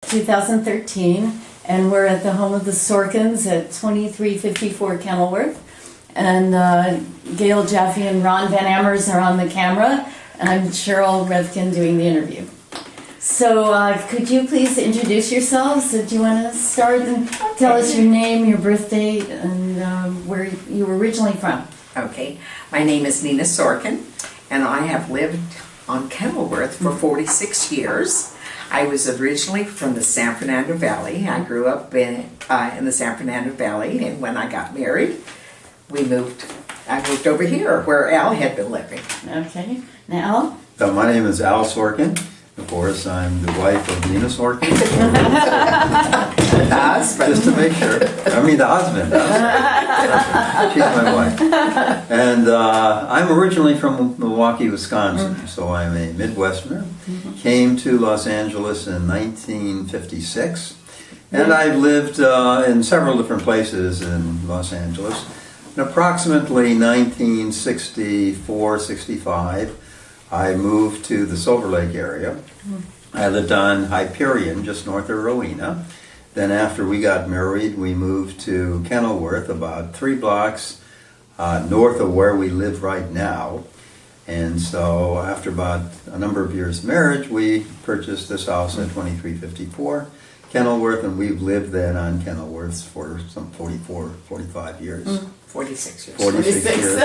2013, and we're at the home of the Sorkins at 2354 Kenilworth. And Gail Jaffe and Ron Van Amers are on the camera, and I'm Cheryl Revkin doing the interview. So could you please introduce yourselves? Do you want to start and tell us your name, your birth date, and where you were originally from? Okay, my name is Nina Sorkin, and I have lived on Kenilworth for 46 years. I was originally from the San Fernando Valley. I grew up in the San Fernando Valley, and when I got married, I moved over here where Al had been living. Okay, now? So my name is Al Sorkin. Of course, I'm the wife of Nina Sorkin. The husband. Just to make sure. I mean, the husband. She's my wife. And I'm originally from Milwaukee, Wisconsin, so I'm a Midwesterner. Came to Los Angeles in 1956, and I've lived in several different places in Los Angeles. In approximately 1964, 65, I moved to the Silver Lake area. I lived on Hyperion, just north of Rowena. Then after we got married, we moved to Kenilworth, about 3 blocks north of where we live right now. And so after about a number of years of marriage, we purchased this house at 2354 Kenilworth, and we've lived then on Kenilworth for some 45 years. 46 years. 46 years.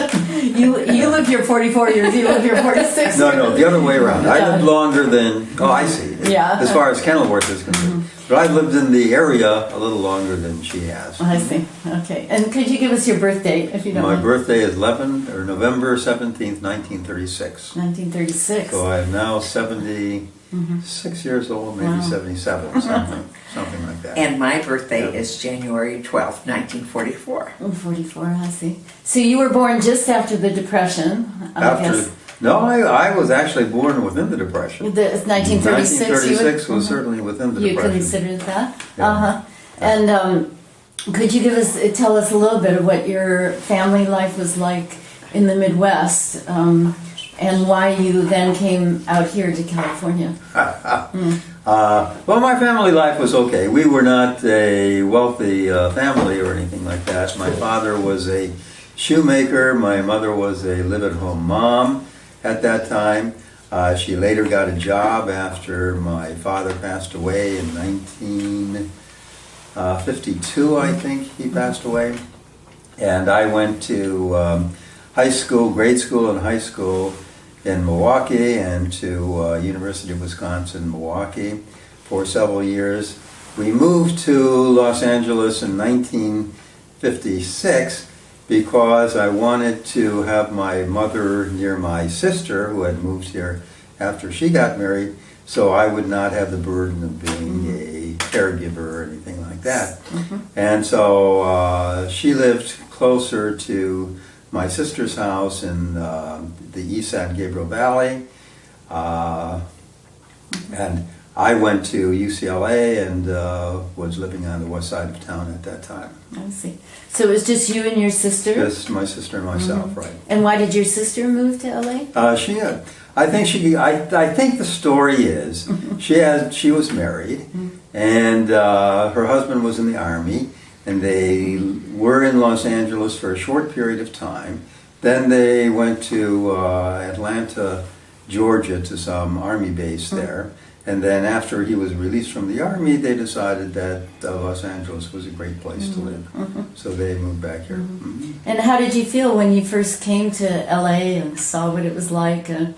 You lived here 44 years, you lived here 46 No, the other way around. I lived longer than, I see. Yeah. As far as Kenilworth is concerned. But I've lived in the area a little longer than she has. I see, okay. And could you give us your birth date, if you don't My mind? birthday is November 17th, 1936. 1936. So I'm now 76 years old, maybe Wow. 77, something like that. And my birthday is January 12th, 1944. Oh, 44, I see. So you were born just after the Depression, I guess. No, I was actually born within the Depression. The 1936. 1936 was certainly within the You Depression. considered that? Yeah. Uh-huh. And could you tell us a little bit of what your family life was like in the Midwest, and why you then came out here to California? Well, my family life was okay. We were not a wealthy family or anything like that. My father was a shoemaker. My mother was a live-at-home mom at that time. She later got a job after my father passed away in 1952, I think he passed away. And I went to grade school and high school in Milwaukee, and to University of Wisconsin, Milwaukee for several years. We moved to Los Angeles in 1956 because I wanted to have my mother near my sister, who had moved here after she got married, so I would not have the burden of being a caregiver or anything like that. And so she lived closer to my sister's house in the east San Gabriel Valley, and I went to UCLA and was living on the west side of town at that time. I see. So it was just you and your sister? Just my sister and myself, right. And why did your sister move to LA? I think the story is she was married, and her husband was in the Army, and they were in Los Angeles for a short period of time. Then they went to Atlanta, Georgia, to some Army base there. And then after he was released from the Army, they decided that Los Angeles was a great place to live. So they moved back here. And how did you feel when you first came to LA and saw what it was like? Did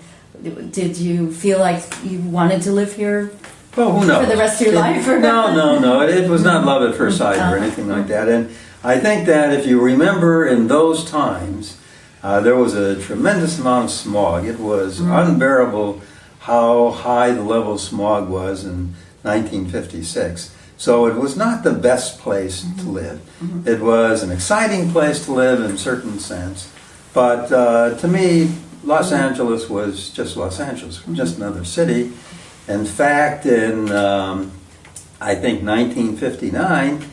you feel like you wanted to live here Well, who knows? for the rest of your life? Or? No. It was not love at first sight or anything like that. And I think that if you remember in those times, there was a tremendous amount of smog. It was unbearable how high the level of smog was in 1956. So it was not the best place to live. It was an exciting place to live in a certain sense. But to me, Los Angeles was just Los Angeles, just another city. In fact, in I think 1959,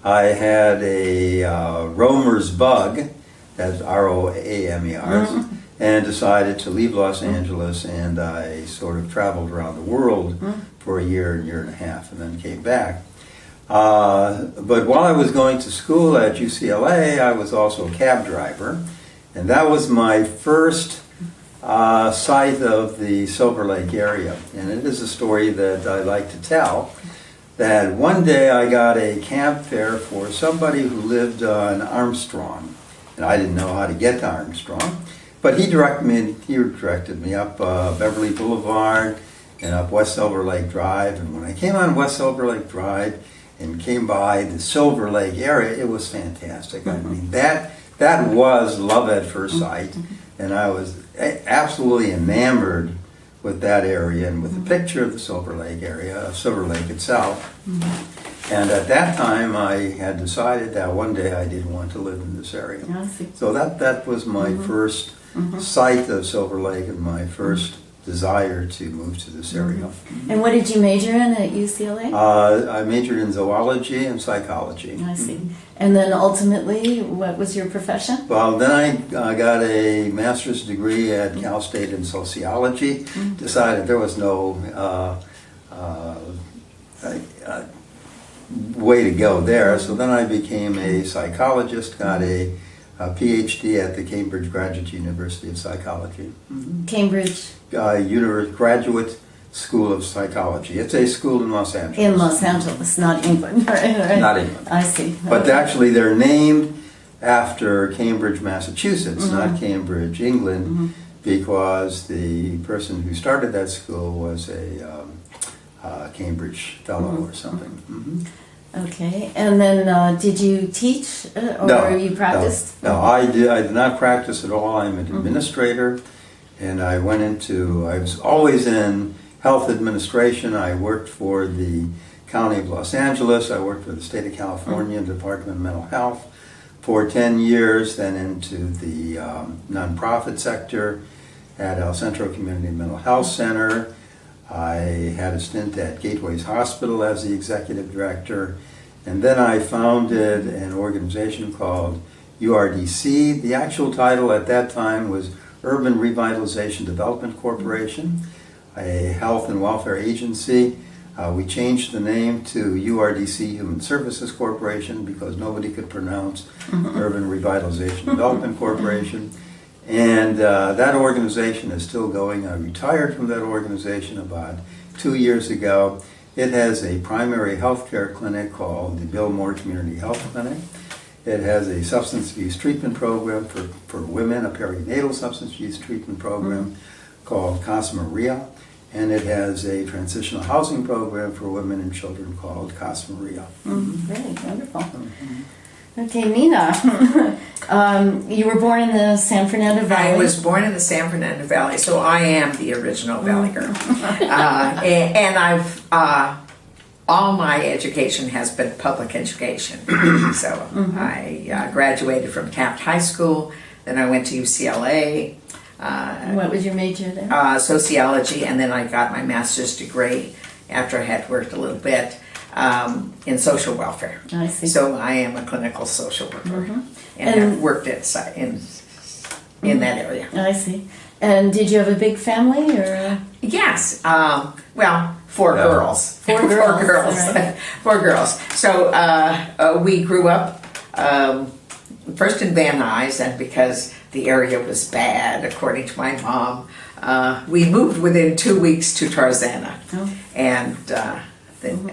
I had a Romer's bug, that's Roamer, and decided to leave Los Angeles, and I sort of traveled around the world for a year and a half, and then came back. But while I was going to school at UCLA, I was also a cab driver, and that was my first sight of the Silver Lake area. And it is a story that I like to tell, that one day I got a cab fare for somebody who lived on Armstrong, and I didn't know how to get to Armstrong, but he directed me up Beverly Boulevard and up West Silver Lake Drive. And when I came on West Silver Lake Drive and came by the Silver Lake area, it was fantastic. I mean, that was love at first sight, and I was absolutely enamored with that area and with the picture of the Silver Lake area, of Silver Lake itself. And at that time, I had decided that one day I did want to live in this area. I see. So that was my first sight of Silver Lake and my first desire to move to this area. And what did you major in at UCLA? I majored in zoology and psychology. I see. And then ultimately, what was your profession? Well, then I got a master's degree at Cal State in sociology. Decided there was no way to go there. So then I became a psychologist, got a PhD at the Cambridge Graduate University of Psychology. Cambridge. Graduate School of Psychology. It's a school in Los Angeles. In Los Angeles, not England. Right. Not England. I see. But actually they're named after Cambridge, Massachusetts, not Cambridge, England, because the person who started that school was a Cambridge fellow or something. Okay. And then did you teach or you practiced? No, I did not practice at all. I'm an administrator, and I was always in health administration. I worked for the County of Los Angeles. I worked for the State of California Department of Mental Health for 10 years, then into the nonprofit sector at El Centro Community Mental Health Center. I had a stint at Gateways Hospital as the executive director, and then I founded an organization called URDC. The actual title at that time was Urban Revitalization Development Corporation, a health and welfare agency. We changed the name to URDC Human Services Corporation because nobody could pronounce Urban Revitalization Development Corporation. And that organization is still going. I retired from that organization about 2 years ago. It has a primary health care clinic called the Bill Moore Community Health Clinic. It has a substance abuse treatment program for women, a perinatal substance abuse treatment program called Casa Maria. And it has a transitional housing program for women and children called Casa Maria. Great, wonderful. Okay, Nina, you were born in the San Fernando Valley. I was born in the San Fernando Valley, so I am the original Valley girl. And I've all my education has been public education. So I graduated from Taft High School, then I went to UCLA. What was your major there? Sociology, and then I got my master's degree after I had worked a little bit in social welfare. I see. So I am a clinical social worker, and have worked in that area. I see. And did you have a big family, or? Yes. Well, four girls. Four girls. All right. 4 girls. So we grew up first in Van Nuys, and because the area was bad, according to my mom, we moved within 2 weeks to Tarzana. Oh. And then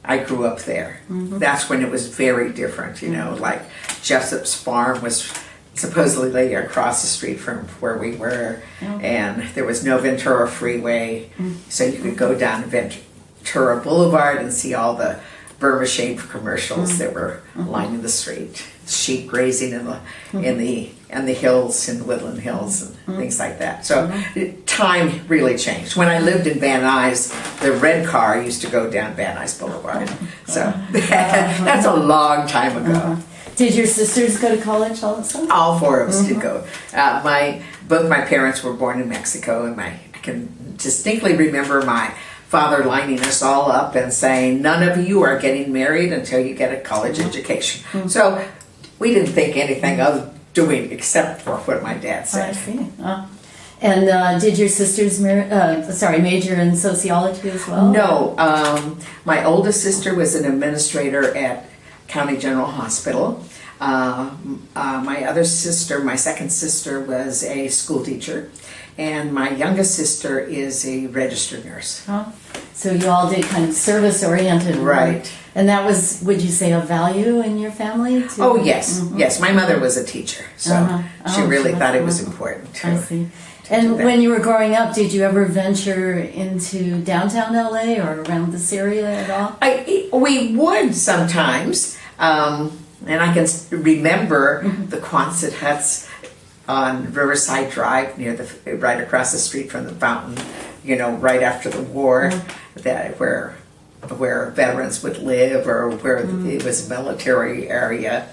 I grew up there. That's when it was very different, you know, like Jessup's farm was supposedly across the street from where we were, and there was no Ventura Freeway, so you could go down Ventura Boulevard and see all the Burma Shave commercials that were lining the street, sheep grazing in the hills, in the Woodland Hills, and things like that. So time really changed. When I lived in Van Nuys, the red car used to go down Van Nuys Boulevard. So that's a long time ago. Did your sisters go to college also? All 4 of us did go. Both my parents were born in Mexico, and I can distinctly remember my father lining us all up and saying, "None of you are getting married until you get a college education." So we didn't think anything doing except for what my dad I said. see. And did your sisters major in sociology as well? No, my oldest sister was an administrator at County General Hospital. My other sister, my second sister, was a school teacher, and my youngest sister is a registered nurse. Huh? So you all did kind of service-oriented work. Right. And that was, would you say, a value in your family? Too? Oh yes, yes. My mother was a teacher, so she Oh, really so thought it that's was wonderful. important to. I see. do And that. when you were growing up, did you ever venture into downtown LA or around this area at all? We would sometimes, and I can remember the Quonset huts on Riverside Drive right across the street from the fountain. You know, right after the war, that where veterans would live or where it was a military area.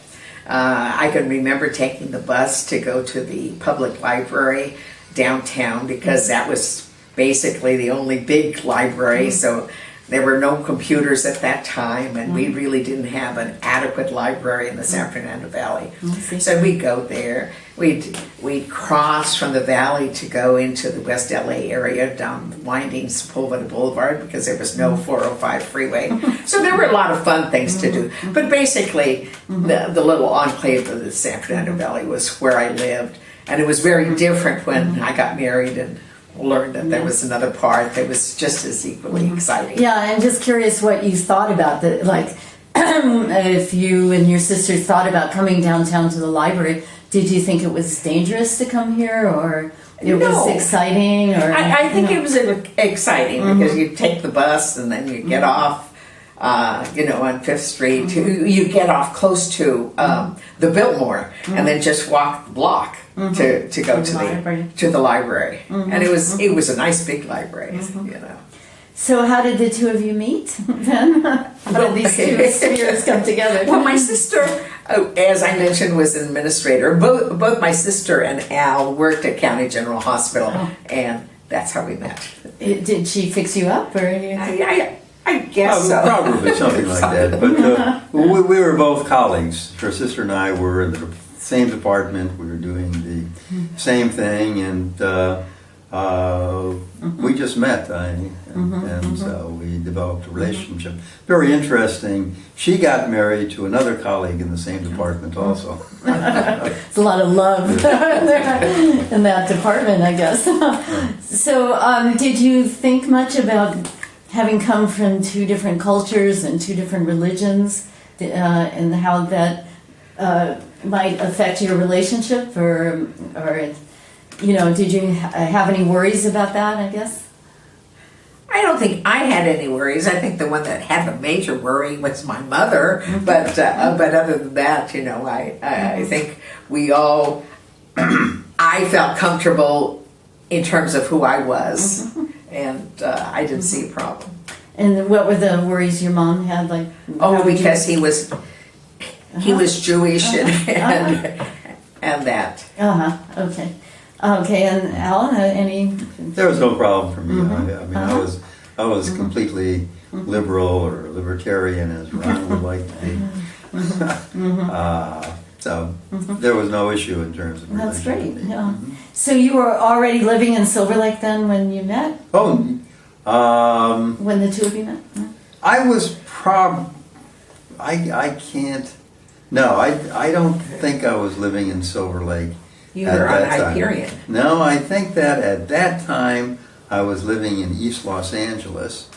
I can remember taking the bus to go to the public library downtown because that was basically the only big library, so there were no computers at that time, and we really didn't have an adequate library in the San Fernando Valley. So we'd go there. We'd cross from the valley to go into the West LA area down winding Sepulveda Boulevard because there was no 405 freeway. So there were a lot of fun things to do. But basically, the little enclave of the San Fernando Valley was where I lived. And it was very different when I got married and learned that there was another part that was just as equally exciting. Yeah, I'm just curious what you thought about the, like, if you and your sisters thought about coming downtown to the library, did you think it was dangerous to come here or it was exciting? Or I think it was exciting because you take the bus and then you get off, on Fifth Street. You get off close to the Biltmore and then just walk the block to go to the library. And it was a nice big library, So how did the two of you meet then? How did these two spheres come together? Well, my sister, as I mentioned, was an administrator. Both my sister and Al worked at County General Hospital, and that's how we met. Did she fix you up, or I guess so. Probably something like that. But we were both colleagues. Her sister and I were in the same department. We were doing the same thing, and we just met. And so we developed a relationship. Very interesting. She got married to another colleague in the same department also. It's a lot of love in that department, I guess. So, did you think much about having come from two different cultures and two different religions, and how that might affect your relationship, or did you have any worries about that, I guess? I don't think I had any worries. I think the one that had the major worry was my mother. But other than that, I think we all, I felt comfortable in terms of who I was, and I didn't see a problem. And what were the worries your mom had? Like, Because he was Jewish and that. Okay. Okay, and Al, any? There was no problem for me. I mean, I was completely liberal or libertarian, as Ron would like to be. So there was no issue in terms of religion. That's great. Yeah. So you were already living in Silver Lake then when you met? When the two of you met? I was I can't. No, I don't think I was living in Silver Lake. You were on Hyperion. No, I think that at that time I was living in East Los Angeles.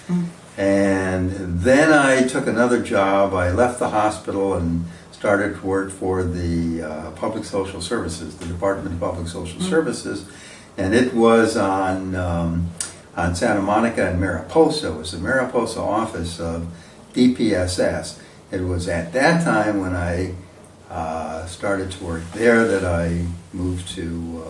And then I took another job. I left the hospital and started to work for the Public Social Services, the Department of Public Social Services. And it was on Santa Monica and Mariposa. It was the Mariposa office of DPSS. It was at that time when I started to work there that I moved to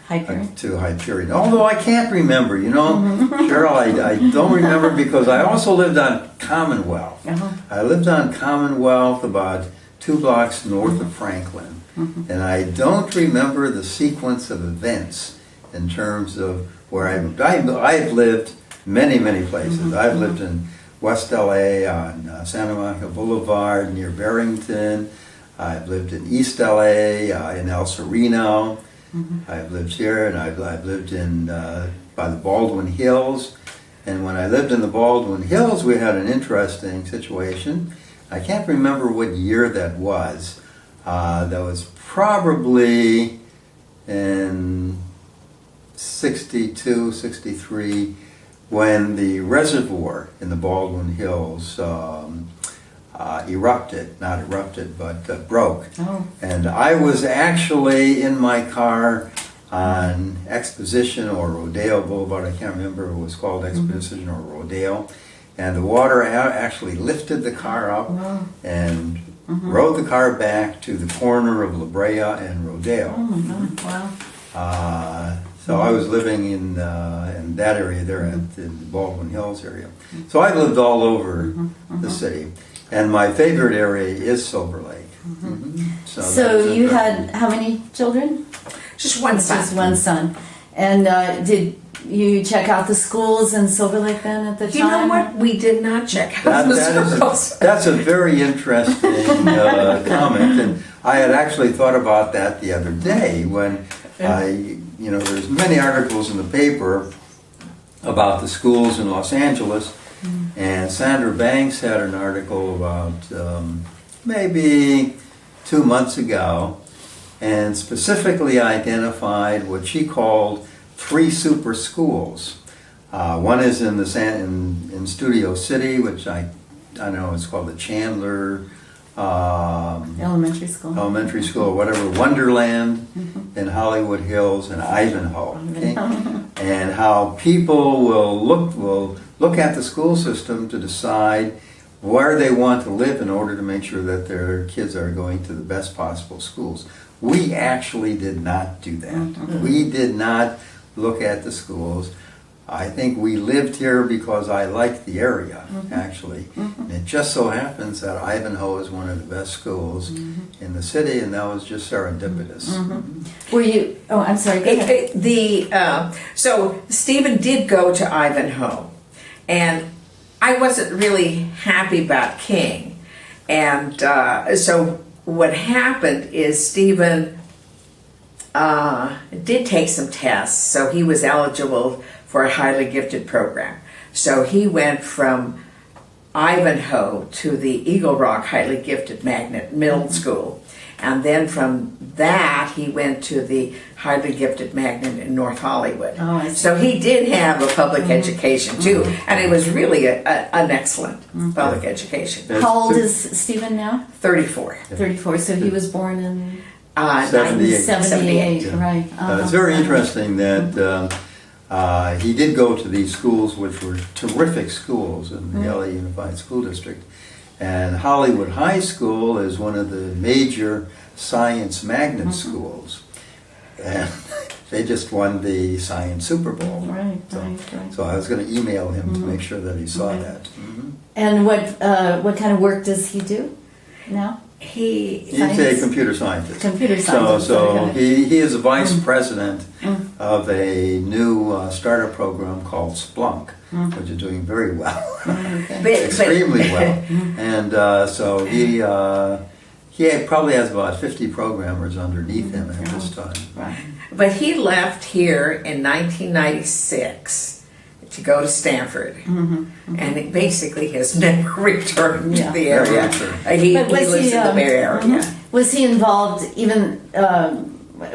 Hyperion. Although I can't remember, Cheryl, I don't remember because I also lived on Commonwealth. I lived on Commonwealth about 2 blocks north of Franklin. And I don't remember the sequence of events in terms of where I moved. I've lived many, many places. I've lived in West LA on Santa Monica Boulevard near Barrington. I've lived in East LA, in El Sereno. I've lived here, and I've lived in by the Baldwin Hills. And when I lived in the Baldwin Hills, we had an interesting situation. I can't remember what year that was. That was probably in 62, 63, when the reservoir in the Baldwin Hills broke. Oh. And I was actually in my car on Exposition or Rodeo Boulevard. I can't remember if it was called Exposition or Rodeo. And the water actually lifted the car up and rode the car back to the corner of La Brea and Rodeo. Oh my God, wow. So I was living in that area there, in the Baldwin Hills area. So I lived all over the city. And my favorite area is Silver Lake. So you had how many children? Just one son. Just one son. And did you check out the schools in Silver Lake then at the time? You know what? We did not check out the schools. That's a very interesting comment. And I had actually thought about that the other day when there's many articles in the paper about the schools in Los Angeles. And Sandra Banks had an article about maybe 2 months ago, and specifically identified what she called 3 super schools. One is in Studio City, which I don't know, it's called the Chandler elementary school, or whatever, Wonderland in Hollywood Hills and Ivanhoe. Okay? And how people will look at the school system to decide where they want to live in order to make sure that their kids are going to the best possible schools. We actually did not do that. We did not look at the schools. I think we lived here because I liked the area, actually. And it just so happens that Ivanhoe is one of the best schools in the city, and that was just serendipitous. Were you, oh, I'm sorry, go ahead. So Stephen did go to Ivanhoe, and I wasn't really happy about King. And so what happened is Stephen did take some tests, so he was eligible for a highly gifted program. So he went from Ivanhoe to the Eagle Rock Highly Gifted Magnet Middle School. And then from that, he went to the Highly Gifted Magnet in North Hollywood. Oh, I see. So he did have a public education too, and it was really an excellent public education. How old is Stephen now? 34. 34, so he was born in 78. 78, Yeah. right. It's very interesting that he did go to these schools, which were terrific schools in the LA Unified School District. And Hollywood High School is one of the major science magnet schools. And they just won the Science Super Bowl. Right. So I was going to email him to make sure that he saw that. And what kind of work does he do now? He's a computer scientist. Computer scientist. So okay. he is a vice president of a new startup program called Splunk, which is doing very well, extremely well. And so he probably has about 50 programmers underneath him at this time. Right. But he left here in 1996 to go to Stanford, and it basically has never returned to the area. He lives in the Bay Area. Was he involved even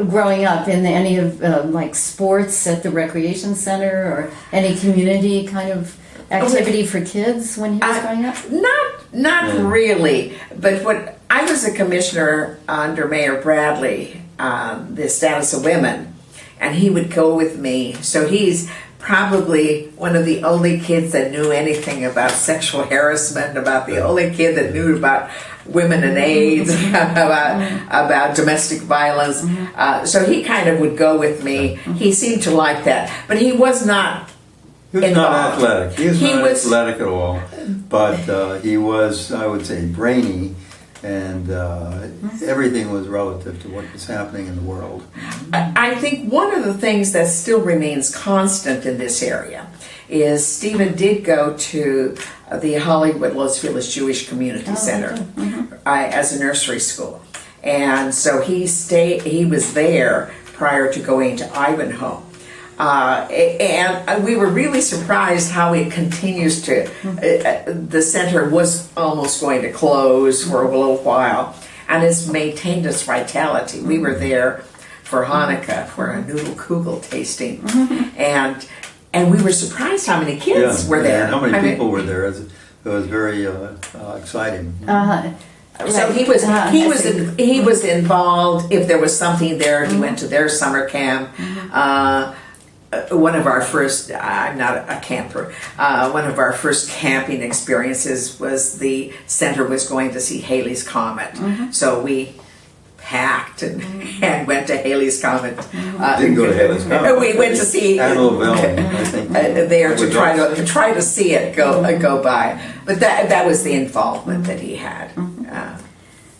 growing up in any of like sports at the recreation center or any community kind of activity for kids when he was growing up? Not really, but what I was a commissioner under Mayor Bradley, the status of women, and he would go with me. So he's probably one of the only kids that knew anything about sexual harassment, about the only kid that knew about women and AIDS, about domestic violence. So he kind of would go with me. He seemed to like that, but he was not. He was involved. not athletic. He was not athletic at all, but he was, I would say, brainy, and everything was relative to what was happening in the world. I think one of the things that still remains constant in this area is Stephen did go to the Hollywood Los Feliz Jewish Community Center as a nursery school. and so he was there prior to going to Ivanhoe. And we were really surprised how it continues to, the center was almost going to close for a little while, and it's maintained its vitality. We were there for Hanukkah for a noodle kugel tasting, and we were surprised how many kids were there. And how many people were there. It was very exciting. So he was involved. If there was something there, he went to their summer camp. One of our first, I'm not a camper, one of our first camping experiences was the center was going to see Halley's Comet. So we packed and went to Halley's Comet. Didn't go to Halley's Comet. We went to see Antelope Valley, I think. There to try to see it go by. But that was the involvement that he had.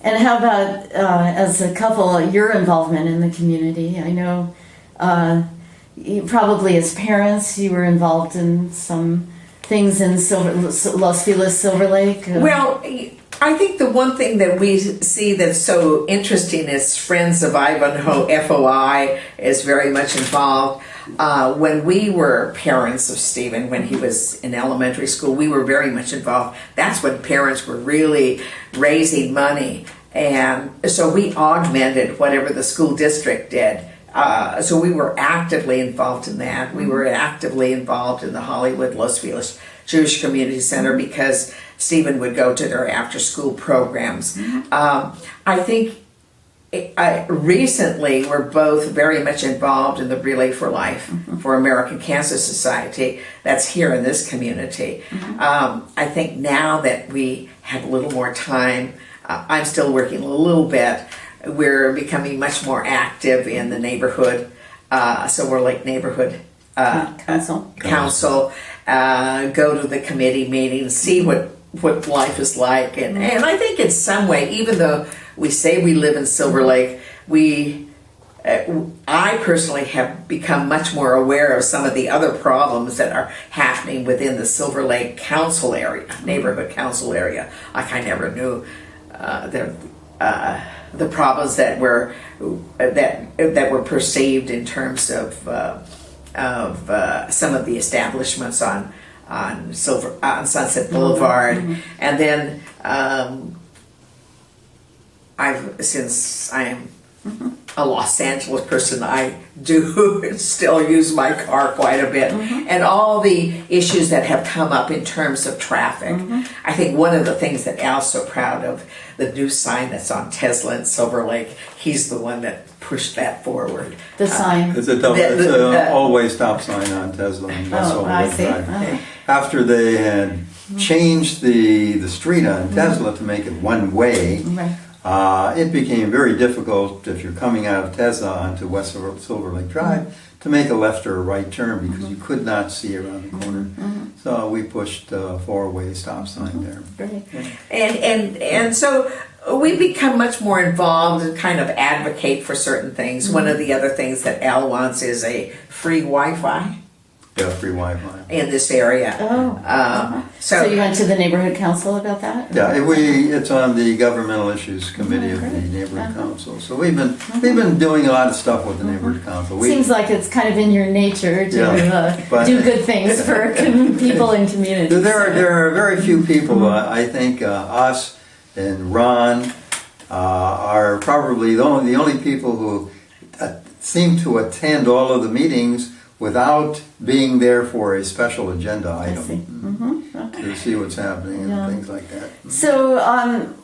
And how about as a couple, your involvement in the community? I know probably as parents, you were involved in some things in Los Feliz, Silver Lake. Well, I think the one thing that we see that's so interesting is Friends of Ivanhoe, FOI, is very much involved. When we were parents of Stephen, when he was in elementary school, we were very much involved. That's when parents were really raising money. And so we augmented whatever the school district did. So we were actively involved in that. We were actively involved in the Hollywood Los Feliz Jewish Community Center because Stephen would go to their after-school programs. I think recently we're both very much involved in the Relay for Life for American Cancer Society. That's here in this community. I think now that we have a little more time, I'm still working a little bit. We're becoming much more active in the neighborhood. Silver Lake Neighborhood Council. Go to the committee meetings, see what life is like. And I think in some way, even though we say we live in Silver Lake, I personally have become much more aware of some of the other problems that are happening within the Silver Lake Council area, neighborhood council area. Like I never knew the problems that were perceived in terms of some of the establishments on Sunset Boulevard, and then since I am a Los Angeles person, I do still use my car quite a bit, and all the issues that have come up in terms of traffic. I think one of the things that Al's so proud of, the new sign that's on Tesla in Silver Lake, he's the one that pushed that forward. The sign. It's a always stop sign on Tesla. I see. After they had changed the street on Tesla to make it one way, it became very difficult if you're coming out of Tesla onto West Silver Lake Drive to make a left or a right turn because you could not see around the corner. So we pushed a four-way stop sign there. Great. And so we become much more involved and kind of advocate for certain things. One of the other things that Al wants is a free Wi-Fi. Yeah, free Wi-Fi in this area. So you went to the neighborhood council about that? Yeah, it's on the governmental issues committee of the neighborhood council. So we've been doing a lot of stuff with the neighborhood council. Seems like it's kind of in your nature to do good things for people in communities. There are very few people. I think us and Ron are probably the only people who seem to attend all of the meetings without being there for a special agenda item to see what's happening and things like that. So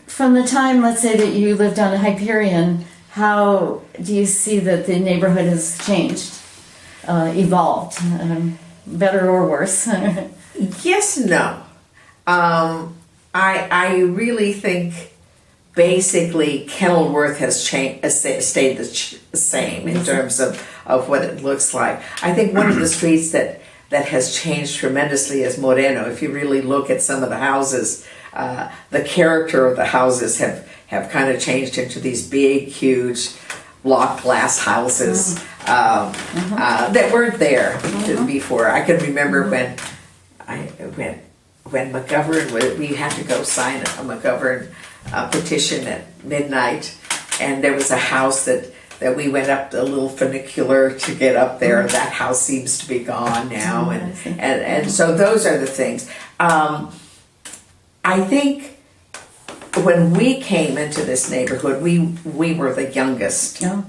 from the time, let's say, that you lived on Hyperion, how do you see that the neighborhood has changed, evolved, better or worse? Yes and no. I really think basically Kenilworth has stayed the same in terms of what it looks like. I think one of the streets that has changed tremendously is Moreno. If you really look at some of the houses, the character of the houses have kind of changed into these big, huge block glass houses that weren't there before. I can remember when McGovern, we had to go sign a McGovern petition at midnight and there was a house that we went up the little funicular to get up there. That house seems to be gone now, and so those are the things. I think when we came into this neighborhood, we were the youngest. Yeah.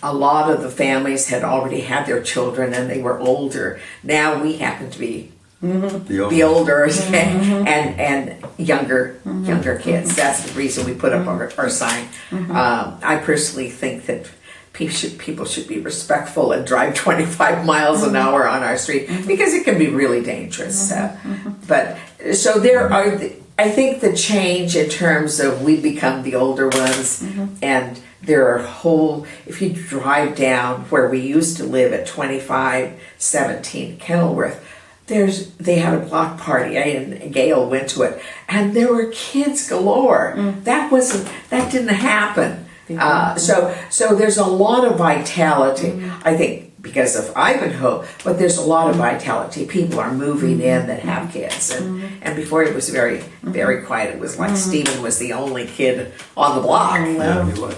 A lot of the families had already had their children and they were older. Now we happen to be the older and younger kids. That's the reason we put up our sign. I personally think that people should be respectful and drive 25 miles an hour on our street because it can be really dangerous. But so there are, I think the change in terms of we become the older ones, and there are if you drive down where we used to live at 2517 Kenilworth, they had a block party, and Gail went to it, and there were kids galore. That didn't happen. So there's a lot of vitality, I think, because of Ivanhoe, but there's a lot of vitality. People are moving in that have kids, and before it was very, very quiet. It was like Stephen was the only kid on the block. Yeah, he was.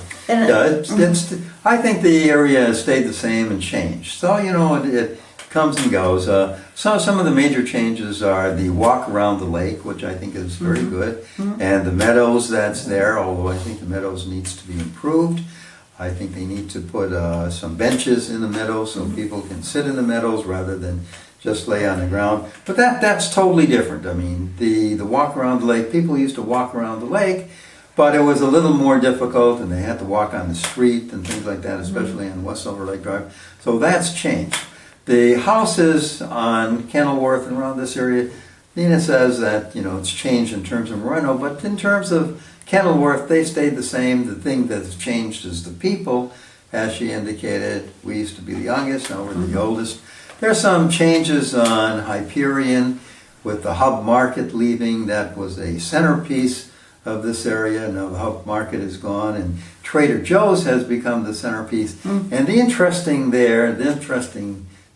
I think the area has stayed the same and changed. So, it comes and goes. Some of the major changes are the walk around the lake, which I think is very good, and the meadows that's there, although I think the meadows needs to be improved. I think they need to put some benches in the meadows so people can sit in the meadows rather than just lay on the ground. But that's totally different. I mean, the walk around the lake, people used to walk around the lake, but it was a little more difficult, and they had to walk on the street and things like that, especially on West Silver Lake Drive. So that's changed. The houses on Kenilworth and around this area, Nina says that, it's changed in terms of Moreno, but in terms of Kenilworth, they stayed the same. The thing that's changed is the people, as she indicated. We used to be the youngest, now we're the oldest. There's some changes on Hyperion with the Hub Market leaving. That was a centerpiece of this area. Now the Hub Market is gone, and Trader Joe's has become the centerpiece. And the interesting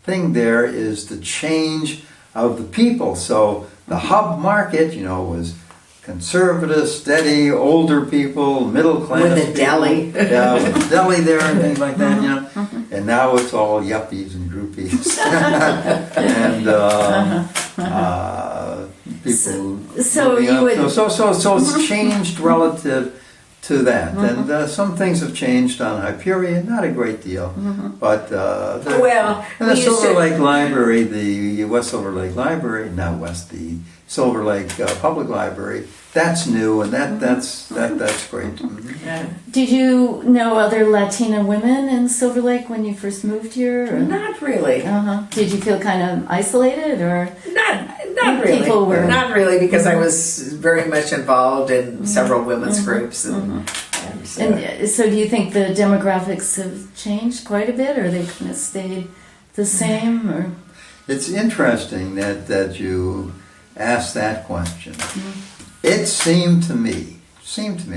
thing there is the change of the people. So the Hub Market, was conservative, steady, older people, middle class. With a deli. Yeah, with a deli there and things like that, And now it's all yuppies and groupies. and people. So you would. So it's changed relative to that. And some things have changed on Hyperion, not a great deal. But and the Silver Lake Library, the West Silver Lake Library, the Silver Lake Public Library, that's new, and that's great. Did you know other Latina women in Silver Lake when you first moved here? Or? Not really. Did you feel kind of isolated, or not really? People were not really, because I was very much involved in several women's groups, and so do you think the demographics have changed quite a bit, or they kind of stayed the same? Or it's interesting that you asked that question. It seemed to me,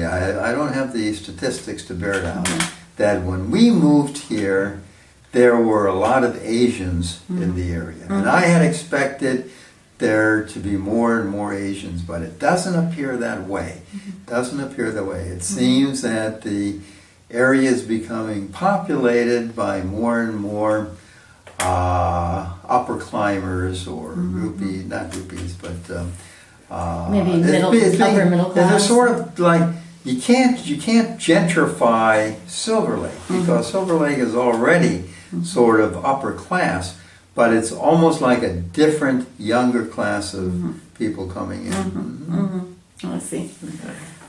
I don't have the statistics to bear it out, that when we moved here, there were a lot of Asians in the area. And I had expected there to be more and more Asians, but it doesn't appear that way. It seems that the area is becoming populated by more and more upper climbers, or not groupies, but maybe upper middle class. They're sort of like, you can't gentrify Silver Lake, because Silver Lake is already sort of upper class, but it's almost like a different, younger class of people coming in. I see.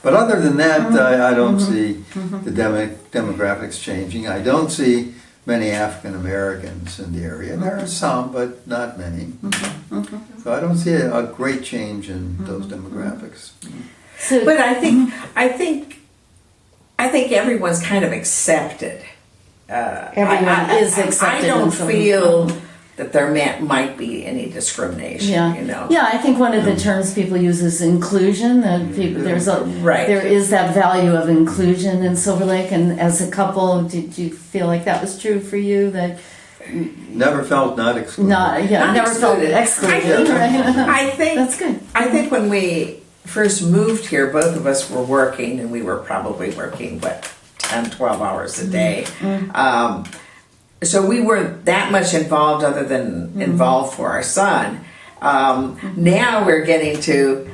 But other than that, I don't see the demographics changing. I don't see many African Americans in the area. There are some, but not many. So I don't see a great change in those demographics. But I think everyone's kind of accepted. Everyone is accepted. I don't feel that there might be any discrimination. Yeah, I think one of the terms people use is inclusion. That people, there is that value of inclusion in Silver Lake. And as a couple, did you feel like that was true for you? That never felt not excluded. Never felt excluded. I think that's good. I think when we first moved here, both of us were working, and we were probably working, 10, 12 hours a day. So we weren't that much involved other than involved for our son. Now we're getting to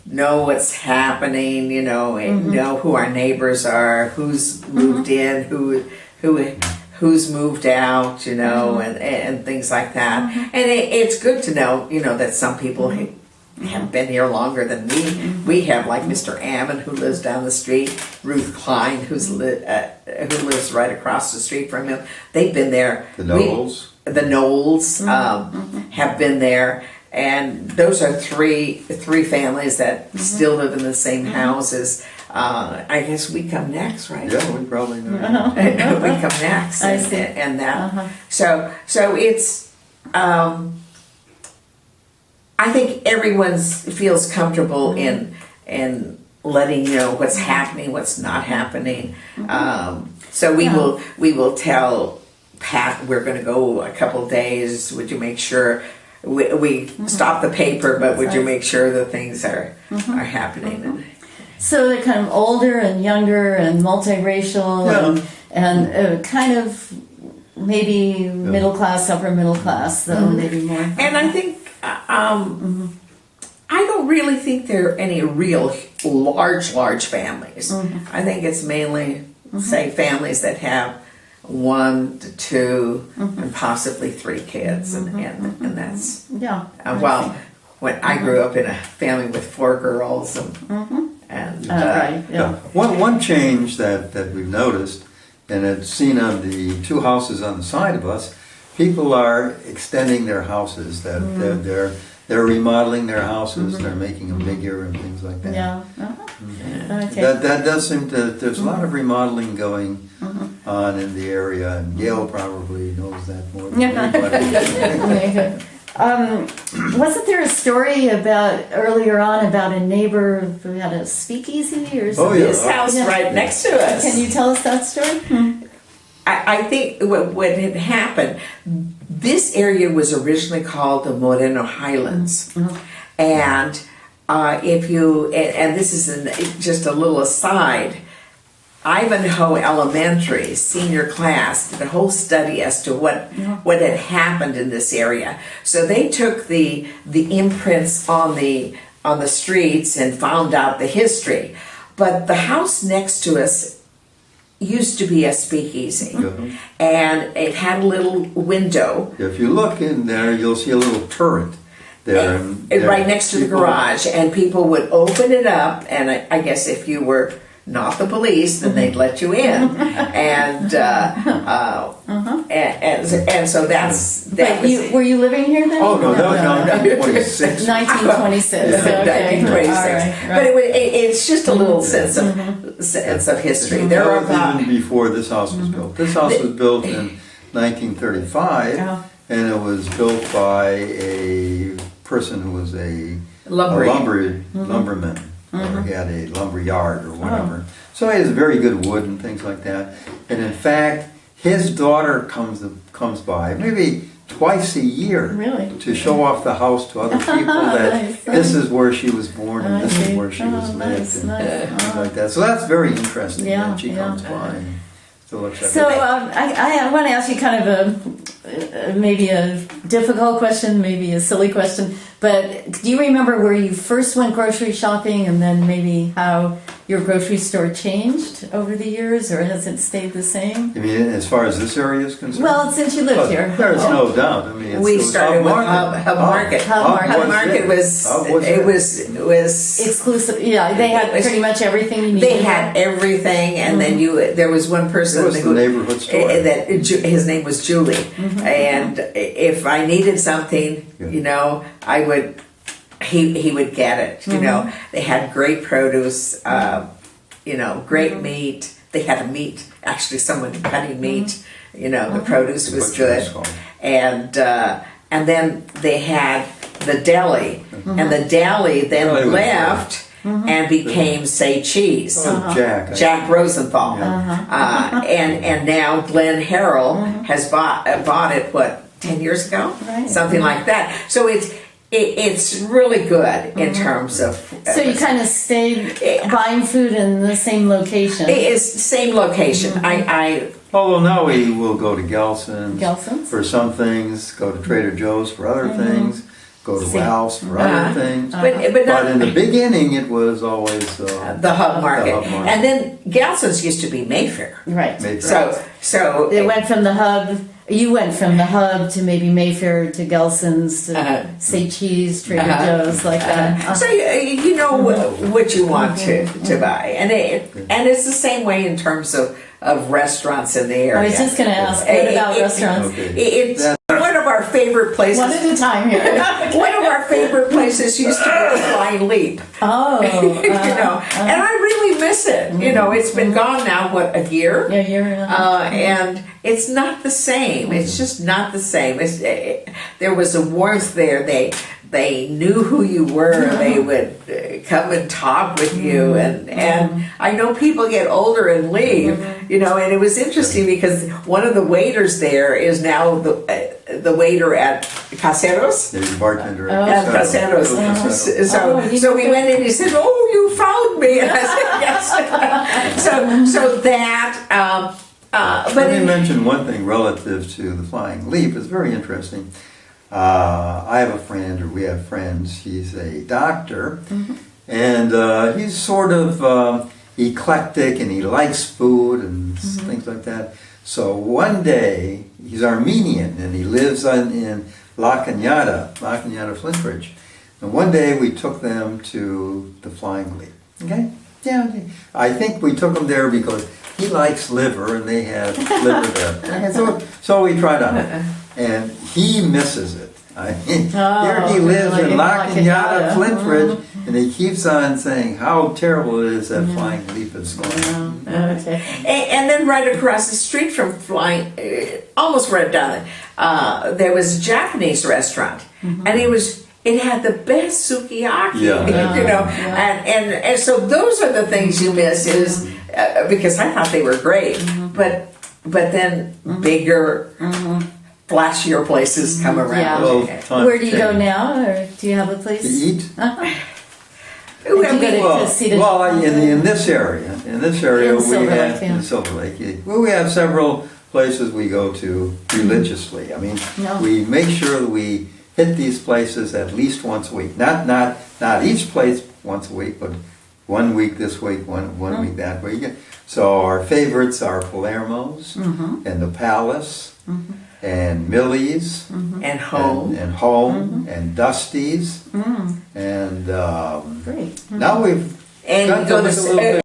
know what's happening, you know, and know who our neighbors are, who's moved in, who's moved out, you know, and things like that. And it's good to know, you know, that some people have been here longer than me. We have like Mr. Ammon, who lives down the street, Ruth Klein, who lives right across the street from him. They've been there. The Knowles. The Knowles have been there. And those are three families that still live in the same houses. I guess we come next, right? Yeah, we probably know. We come next. I see. And that. So it's. I think everyone feels comfortable in letting you know what's happening, what's not happening. So we will tell Pat we're going to go a couple days. Would you make sure? We stop the paper, but would you make sure that things are happening? So they're kind of older and younger and multiracial and kind of maybe middle class, upper middle class, though maybe more. And I think I don't really think there are any real large families. I think it's mainly say families that have 1 to 2 and possibly 3 kids, and that's well. When I grew up in a family with 4 girls, One change that we've noticed, and it's seen on the 2 houses on the side of us, people are extending their houses. That they're remodeling their houses. They're making them bigger and things like that. Okay. That does seem to. There's a lot of remodeling going on in the area, and Gail probably knows that more than anybody. Wasn't there a story earlier on about a neighbor who had a speakeasy or something? Oh, yeah. This house right next to us. Can you tell us that story? I think what had happened, this area was originally called the Moreno Highlands. And and this is just a little aside, Ivanhoe Elementary senior class did a whole study as to what had happened in this area. So they took the imprints on the streets and found out the history. But the house next to us used to be a speakeasy, and it had a little window. If you look in there, you'll see a little turret there, and right next to the garage, and people would open it up, and I guess if you were not the police, then they'd let you in, and so that's that. Were you living here then? Oh no, that was 1926. 1926. Okay. 1926. Right. But it's just a little sense of history. There are That was even before this house was built. This house was built in 1935, and it was built by a person who was a lumberman. Or he had a lumber yard or whatever. So he has very good wood and things like that. And in fact, his daughter comes by maybe twice a year to show off the house to other people that this is where she was born and this is where she was lived and things like that. So that's very interesting that she comes by and still looks at So I want to ask you kind of maybe a difficult question, maybe a silly question, but do you remember where you first went grocery shopping and then maybe how your grocery store changed over the years, or has it stayed the same? You mean as far as this area is concerned? Well, since you lived here. There's no doubt. I mean, we started with Hub Market. Hub Market was exclusive. Yeah, they had pretty much everything you needed. They had everything, and then there was one person. It was the neighborhood store. His name was Julie, and if I needed something, you know, I would. He would get it. You know, they had great produce. You know, great meat. They had a meat. Actually, someone cutting meat. You know, the produce was good, and then they had the deli, and the deli then left. And became Say Cheese. Jack Rosenthal. And now Glenn Harrell has bought it 10 years ago? Something like that. So it's really good in terms of. So you kind of stayed buying food in the same location. It is same location. I Although now we will go to Gelson's Gelson's? for some things, go to Trader Joe's for other things, go to See. Ralph's for Uh-huh. other things. but not But in the beginning, it was always the hub market. hub market. And then Gelson's used to be Mayfair. Right. Mayfair. So It went from the hub. You went from the hub to maybe Mayfair to Gelson's to say Cheese, Trader Joe's, like that. So you know what you want to buy, and it's the same way in terms of restaurants in the area. I was just going to ask, what about restaurants? Okay. It's one of our favorite places. One at a time here. One of our favorite places used to be Flying Leap. Oh, You know, and I really miss it. You know, it's been gone now, what, a year? yeah, you're. And it's not the same. It's just not the same. There was a warmth there. They knew who you were. They would come and talk with you. And I know people get older and leave. You know, and it was interesting because one of the waiters there is now the waiter at Caseros. There's a bartender Oh. At Casero. Caseros. So we went in. He said, "Oh, you found me." And I said, "Yes." So that. But Let me mention one thing relative to the Flying Leap. It's very interesting. I have a friend, or we have friends. He's a doctor, and he's sort of eclectic, and he likes food and things like that. So one day, he's Armenian, and he lives in La Cañada, Flintridge. And one day we took them to the Flying Leap. Okay? Yeah, I think we took him there because he likes liver, and they had liver there. So we tried on it, and he misses it. I mean, here he lives like in in La La Cañada, Cañada. Flintridge, and he keeps on saying how terrible it is that Flying Leap is going. Okay. And then right across the street from Flying, almost right down there was a Japanese restaurant, and it had the best sukiyaki, Yeah. you know, and so those are the things you miss is because I thought they were great, but then bigger, flashier places come around. Yeah. Well, times Where do you go change. now, or do you have a place? To eat? Do you go to Well, Casita? in this area, In we Silver have Lake, yeah. in Silver Lake, we have several places we go to religiously. I mean, No. we make sure that we hit these places at least once a week. Not each place once a week, but 1 week this week, one week that week. So our favorites are Palermo's and the Palace and Millie's And home. and Home and Dusty's and Great. now we've And got you to go look a to little bit